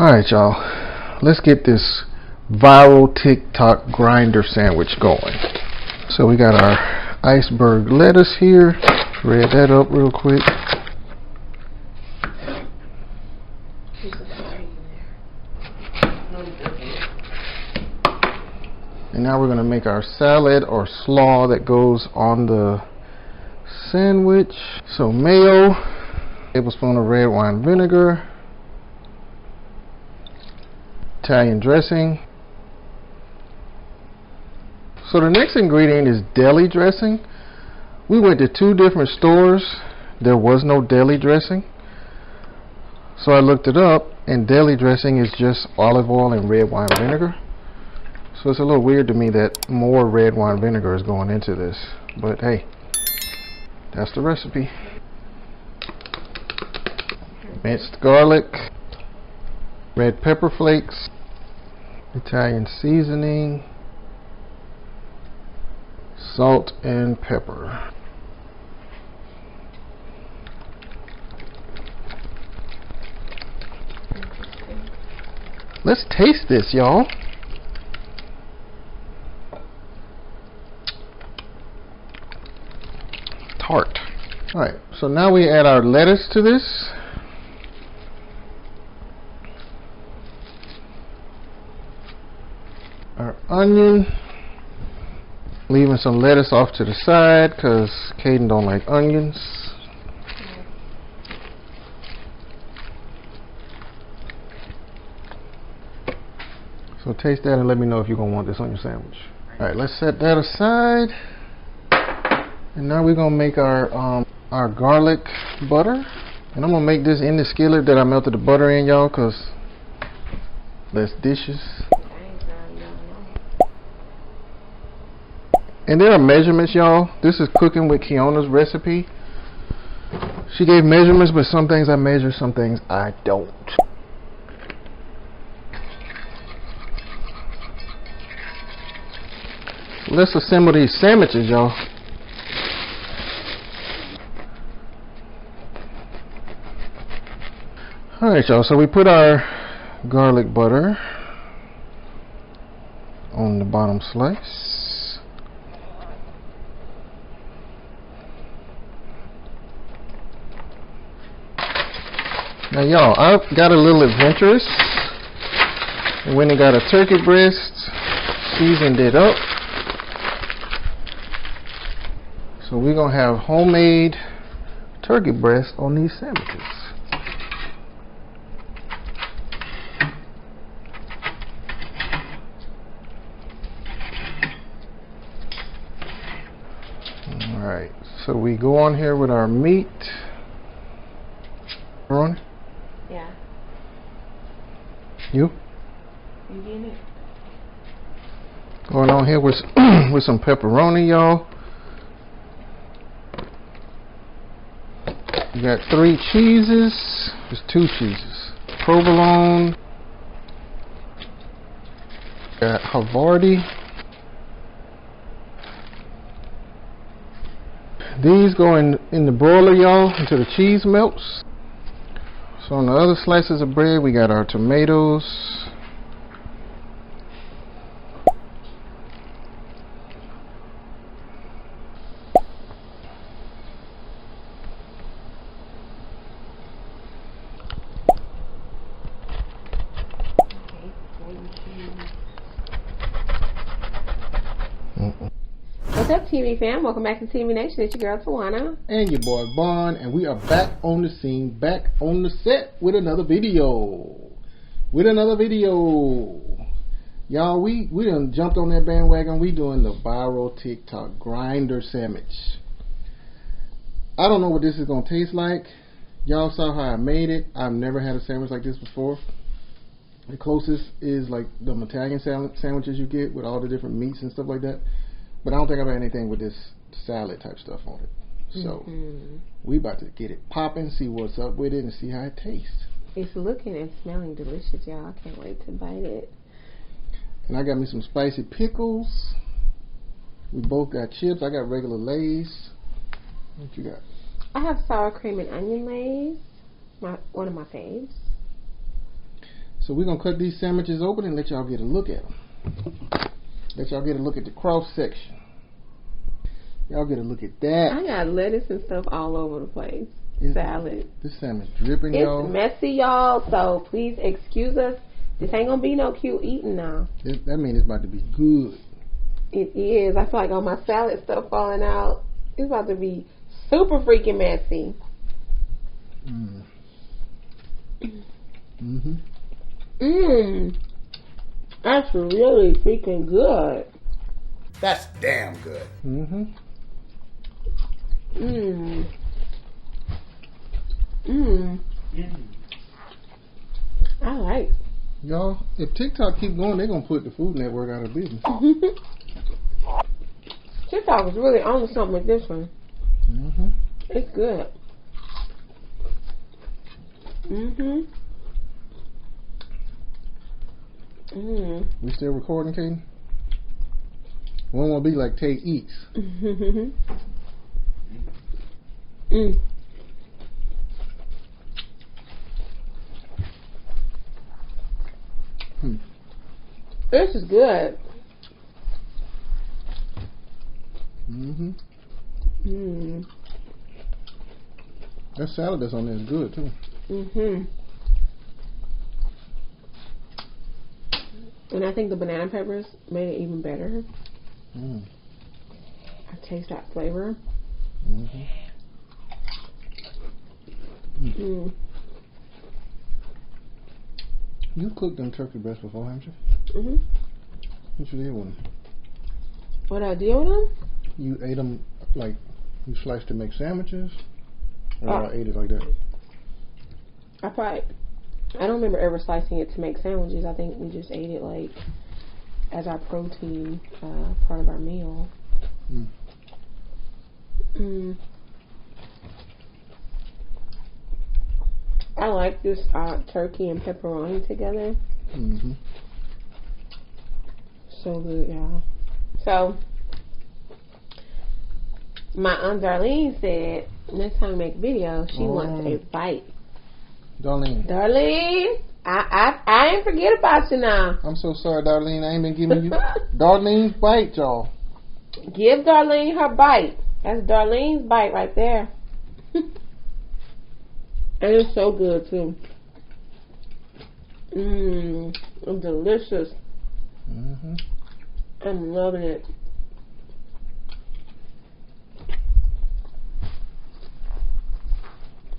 Alright, y'all. Let's get this viral TikTok grinder sandwich going. So we got our iceberg lettuce here. Shred that up real quick. And now we're going to make our salad or slaw that goes on the sandwich. So mayo, tablespoon of red wine vinegar, Italian dressing. So the next ingredient is deli dressing. We went to 2 different stores. There was no deli dressing. So I looked it up, and deli dressing is just olive oil and red wine vinegar. So it's a little weird to me that more red wine vinegar is going into this. But hey, that's the recipe. Minced garlic, red pepper flakes, Italian seasoning, salt and pepper. Let's taste this, y'all. Tart. Alright, so now we add our lettuce to this. Our onion. Leaving some lettuce off to the side because Caden don't like onions. So taste that and let me know if you're going to want this on your sandwich. Alright, let's set that aside. And now we're going to make our garlic butter. And I'm going to make this in the skillet that I melted the butter in, y'all, because less dishes. And there are measurements, y'all. This is cooking with Kiona's recipe. She gave measurements, but some things I measure, some things I don't. So let's assemble these sandwiches, y'all. Alright, y'all. So we put our garlic butter on the bottom slice. Now y'all, I got a little adventurous and went and got a turkey breast, seasoned it up. So we're gonna have homemade turkey breast on these sandwiches. Alright, so we go on here with our meat. Ron? Yeah. You? You getting it? Going on here with with some pepperoni, y'all. We got 3 cheeses. There's 2 cheeses. Provolone. Got Havarti. These go in the broiler, y'all, until the cheese melts. So on the other slices of bread, we got our tomatoes. What's up, TV fam? Welcome back to TV Nation. It's your girl Taiwana and your boy Bond, and we are back on the scene, back on the set with another video. Y'all, we done jumped on that bandwagon. We doing the viral TikTok grinder sandwich. I don't know what this is gonna taste like. Y'all saw how I made it. I've never had a sandwich like this before. The closest is like the Italian sandwiches you get with all the different meats and stuff like that. But I don't think I've had anything with this salad type stuff on it. So we about to get it popping, see what's up with it, and see how it tastes. It's looking and smelling delicious, y'all. I can't wait to bite it. And I got me some spicy pickles. We both got chips. I got regular Lay's. What you got? I have sour cream and onion Lay's. One of my faves. So we're gonna cut these sandwiches open and let y'all get a look at them. Let y'all get a look at the cross section. Y'all get a look at that. I got lettuce and stuff all over the place. Salad. This salmon dripping, it's y'all. It's messy, y'all. So please excuse us. This ain't gonna be no cute eating now. That means it's about to be good. It is. I feel like all my salad stuff falling out. It's about to be super freaking messy. That's really freaking good. That's damn good. I like. Y'all, if TikTok keep going, they're gonna put the Food Network out of business. TikTok was really on something with this one. It's good. We still recording, Kaden? We don't want to be like Tay Eats. This is good. That salad that's on there is good too. And I think the banana peppers made it even better. I taste that flavor. You cooked them turkey breasts before, haven't you? What you did with them? What I did with them? You ate them like you sliced to make sandwiches, or I ate it like that. I don't remember ever slicing it to make sandwiches. I think we just ate it like as our protein part of our meal. I like this turkey and pepperoni together. So good, y'all. So my Aunt Darlene said next time we make a video, she wants a bite. Darlene, I ain't forget about you now. I'm so sorry, Darlene. I ain't been giving you Darlene's bite, y'all. Give Darlene her bite. That's Darlene's bite right there. And it's so good too. It's delicious. I'm loving it.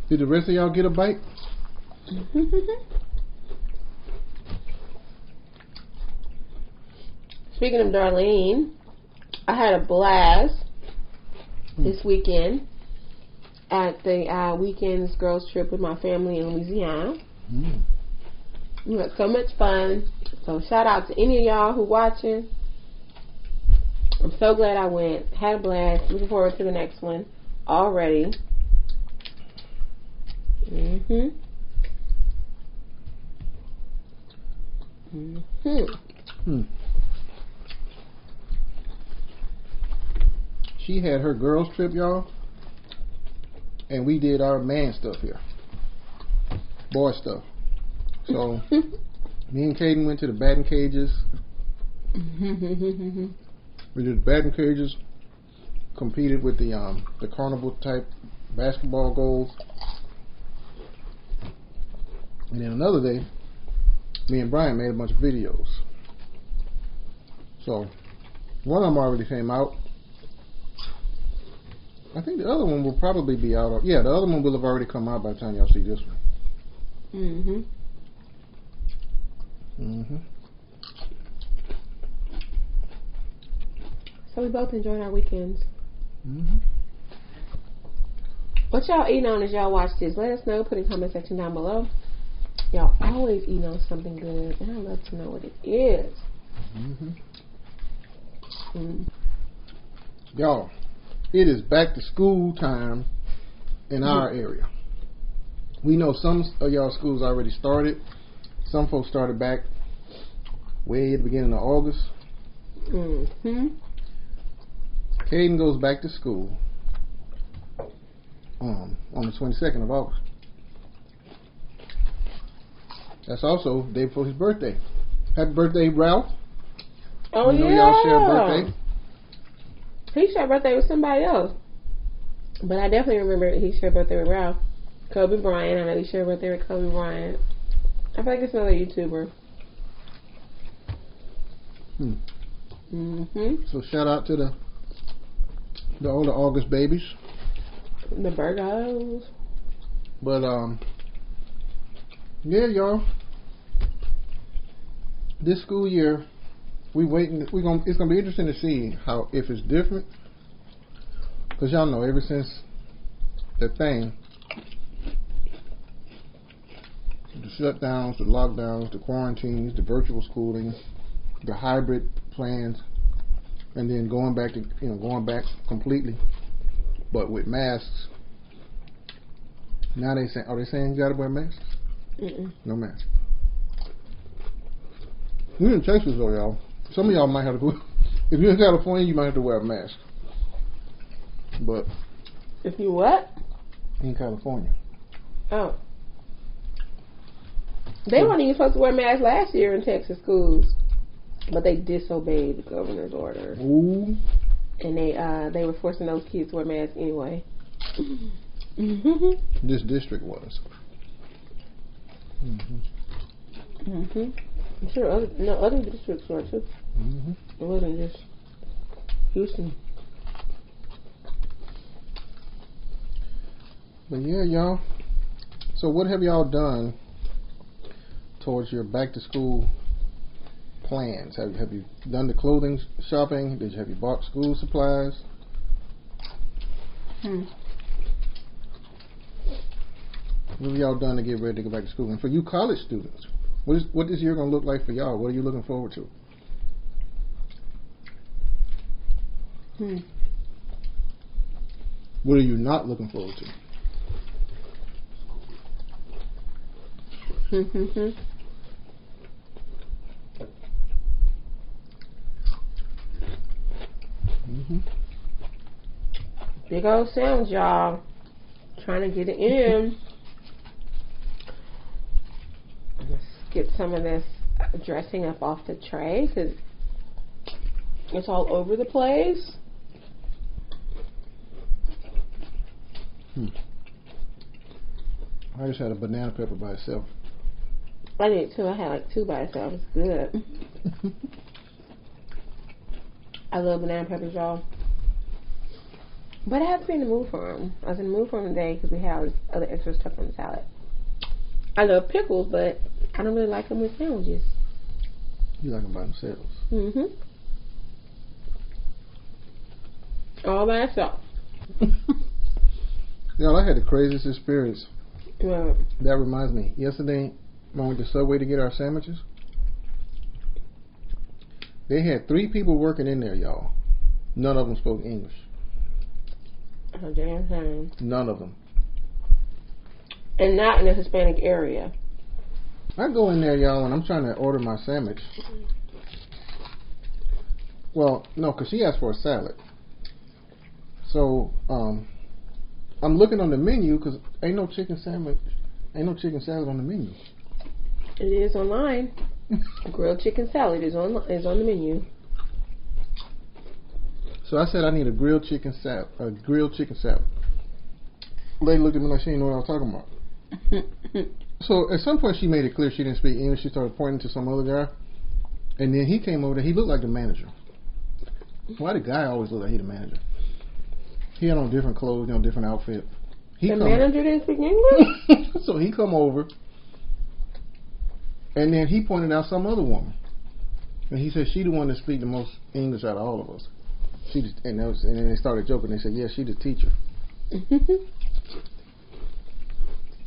Did the rest of y'all get a bite? Speaking of Darlene, I had a blast this weekend at the weekend's girls trip with my family in Louisiana. We had so much fun. So shout out to any of y'all who watching. I'm so glad I went. Had a blast. Looking forward to the next one already. She had her girls trip, y'all, and we did our man stuff here, boy stuff. So me and Caden went to the batting cages. We did the batting cages, competed with the carnival type basketball goals, and then another day, me and Brian made a bunch of videos. So one of them already came out. I think the other one will probably be out. The other one will have already come out by the time y'all see this one. So we both enjoyed our weekends. What y'all eating on as y'all watch this? Let us know. Put in the comment section down below. Y'all always eating on something good, and I'd love to know what it is. Y'all, it is back to school time in our area. We know some of y'all schools already started. Some folks started back way at the beginning of August. Caden goes back to school on the 22nd of August. That's also the day before his birthday. Happy birthday, Ralph. Oh, you know yeah. Y'all share a birthday. He shared a birthday with somebody else. But I definitely remember he shared a birthday with Ralph. Kobe Bryant. I know he shared a birthday with Kobe Bryant. I feel like it's another YouTuber. So shout out to the older August babies. The Virgos. But yeah, y'all. This school year, it's gonna be interesting to see how, if it's different. Cause y'all know, ever since the thing, the shutdowns, the lockdowns, the quarantines, the virtual schooling, the hybrid plans, and then going back completely, but with masks. Now are they saying you gotta wear masks? No mask. We're in Texas though, y'all. Some of y'all might have to. If you're in California, you might have to wear a mask. But if you what? In California. Oh. They weren't even supposed to wear masks last year in Texas schools, but they disobeyed the governor's order. Ooh. And they were forcing those kids to wear masks anyway. This district was. I'm sure other districts were too. It wasn't just Houston. But yeah, y'all. So what have y'all done towards your back to school plans? Have you done the clothing shopping? Have you bought school supplies? What have y'all done to get ready to go back to school? And for you college students, what this year going to look like for y'all? What are you looking forward to? What are you not looking forward to? Big old sounds, y'all. Trying to get it in. Let's get some of this dressing up off the tray because it's all over the place. I just had a banana pepper by itself. I did too. I had like 2 by itself. It's good. I love banana peppers, y'all. But I haven't been in the mood for them. I was in the mood for them today because we had all this other extra stuff on the salad. I love pickles, but I don't really like them with sandwiches. You like them by themselves? All by itself. Y'all, I had the craziest experience. Right. That reminds me. Yesterday, when we went to Subway to get our sandwiches, they had 3 people working in there, y'all. None of them spoke English. Oh, damn time. None of them. And not in a Hispanic area. I go in there, y'all, and I'm trying to order my sandwich. Well, no, because she asked for a salad. So, I'm looking on the menu because ain't no chicken salad on the menu. It is online. Grilled chicken salad is on the menu. So I said I need a grilled chicken salad. Lady looked at me like she didn't know what I was talking about. So at some point she made it clear she didn't speak English. She started pointing to some other guy, and then he came over there. He looked like the manager. Why the guy always look like he the manager? He had on different clothes, different outfit. The manager didn't speak English? So he come over, and then he pointed out some other woman, and he said she the one that speak the most English out of all of us. And then they started joking. They said, "Yeah, she the teacher."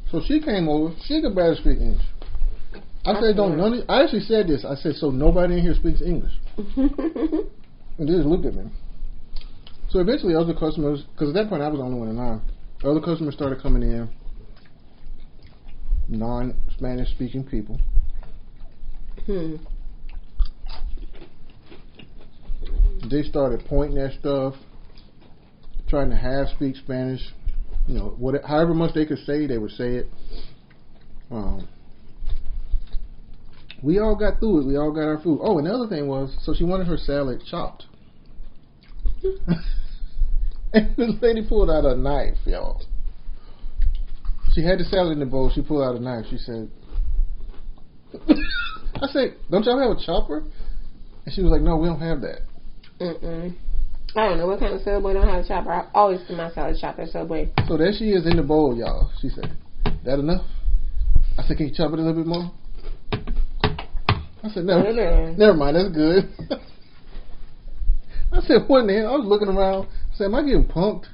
So she came over. She could barely speak English. I said, I actually said this. I said, so nobody in here speaks English. And they just looked at me. So eventually other customers, because at that point I was the only one in line, other customers started coming in, non-Spanish speaking people. They started pointing at stuff, trying to half speak Spanish. However much they could say, they would say it. We all got through it. We all got our food. Oh, and the other thing was, so she wanted her salad chopped. And this lady pulled out a knife, y'all. She had the salad in the bowl. She pulled out a knife. She said, I said, don't y'all have a chopper? And she was like, no, we don't have that. I don't know what kind of Subway don't have a chopper. I always put my salad chopper at Subway. So there she is in the bowl, y'all. She said, that enough? I said, can you chop it a little bit more? I said, never mind, that's good. I said, what in the hell? I was looking around. I said, am I getting punked?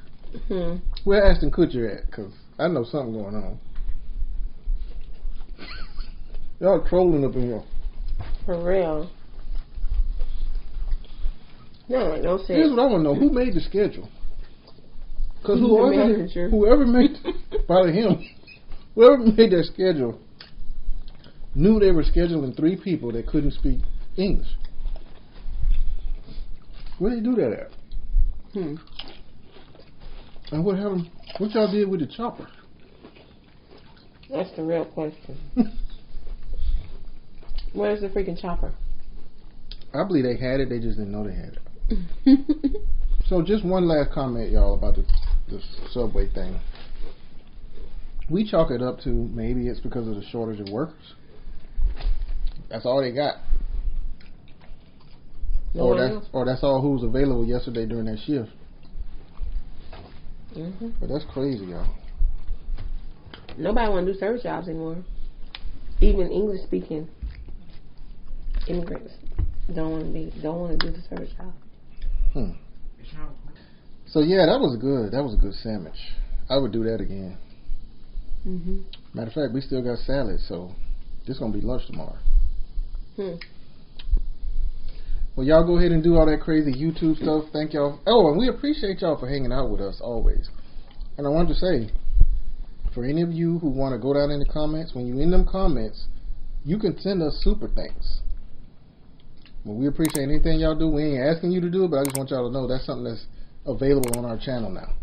Where Ashton Kutcher at? Because I know something going on. Y'all trolling up in here. For real. No, no sense. Here's what I want to know. Who made the schedule? Because whoever made, probably him, whoever made that schedule knew they were scheduling 3 people that couldn't speak English. Where did they do that at? And what happened? What y'all did with the chopper? That's the real question. Where's the freaking chopper? I believe they had it. They just didn't know they had it. So just one last comment, y'all, about the Subway thing. We chalk it up to maybe it's because of the shortage of workers. That's all they got. Or that's all who was available yesterday during that shift. But that's crazy, y'all. Nobody want to do service jobs anymore. Even English speaking immigrants don't want to do the service job. So yeah, that was good. That was a good sandwich. I would do that again. Matter of fact, we still got salad, so this gonna be lunch tomorrow. Well, y'all go ahead and do all that crazy YouTube stuff. Thank y'all. Oh, and we appreciate y'all for hanging out with us always. And I wanted to say, for any of you who want to go down in the comments, when you in them comments, you can send us super thanks. Well, we appreciate anything y'all do. We ain't asking you to do it, but I just want y'all to know that's something that's available on our channel now.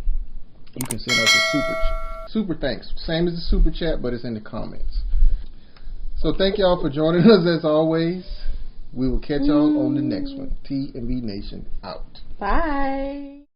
You can send us a super thanks. Same as the super chat, but it's in the comments. So thank y'all for joining us as always. We will catch y'all on the next one. T&V Nation out. Bye.